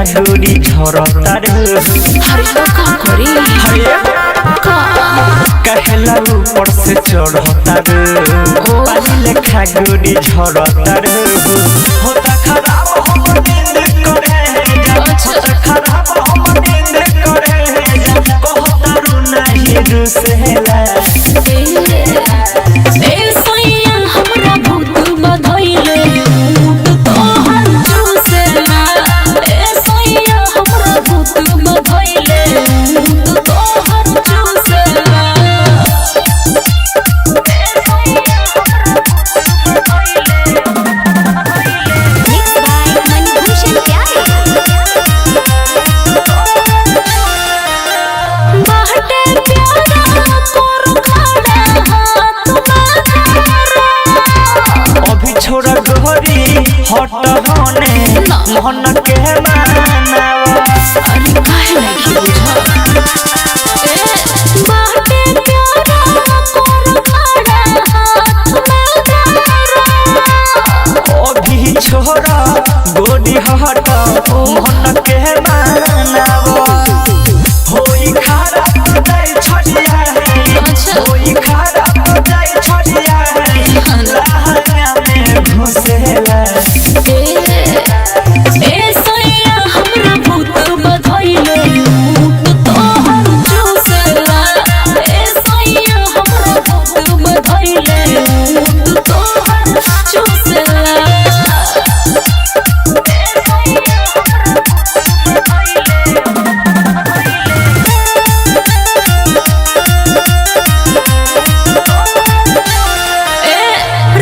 खाडोरी झरतार हरे तो का करी कहला ऊपर से चढ़तार पानी ले खाडोरी झरतार होता खराब हम नींद करे होता खराब हम नींद करे कहतारू नहीं रुसेला छोड़ा गोरी हट होने मन के मानावा अरे काहे नहीं बुझा बाटे प्यारा कोर खड़ा हाथ में अभी छोड़ा गोरी हट मन के मानावा होई खारा जाई छड़िया है होई खारा जाई छड़िया है लहंगा में घुसेला सैया हमरा भूत बधइले भूत तोहर चूसेला सैया हमरा भूत बधइले भूत तोहर चूसेला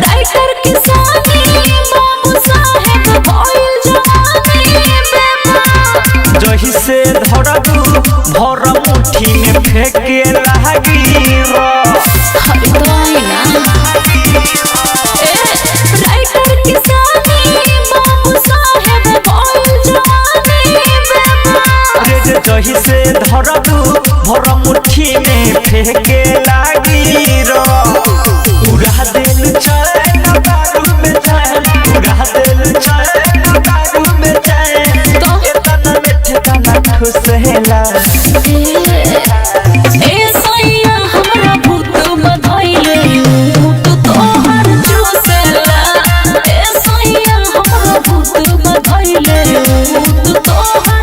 राइटर किसानी बाबू साहेब भइल जवानी बेबा जही से धरबू भर मुट्ठी में फेंके लागी हरि तोइना राइटर किसानी बाबू साहेब भइल जवानी बेबा अरे जही से धरबू भर मुट्ठी में फेंके लागी उड़ा दिल चैन दारू में चैन उड़ा दिल चैन दारू में चैन इतना मीठे तना खुश हैला सैया हमरा भूत बधइले भूत तोहर चूसेला सैया हमरा भूत बधइले भूत तोहर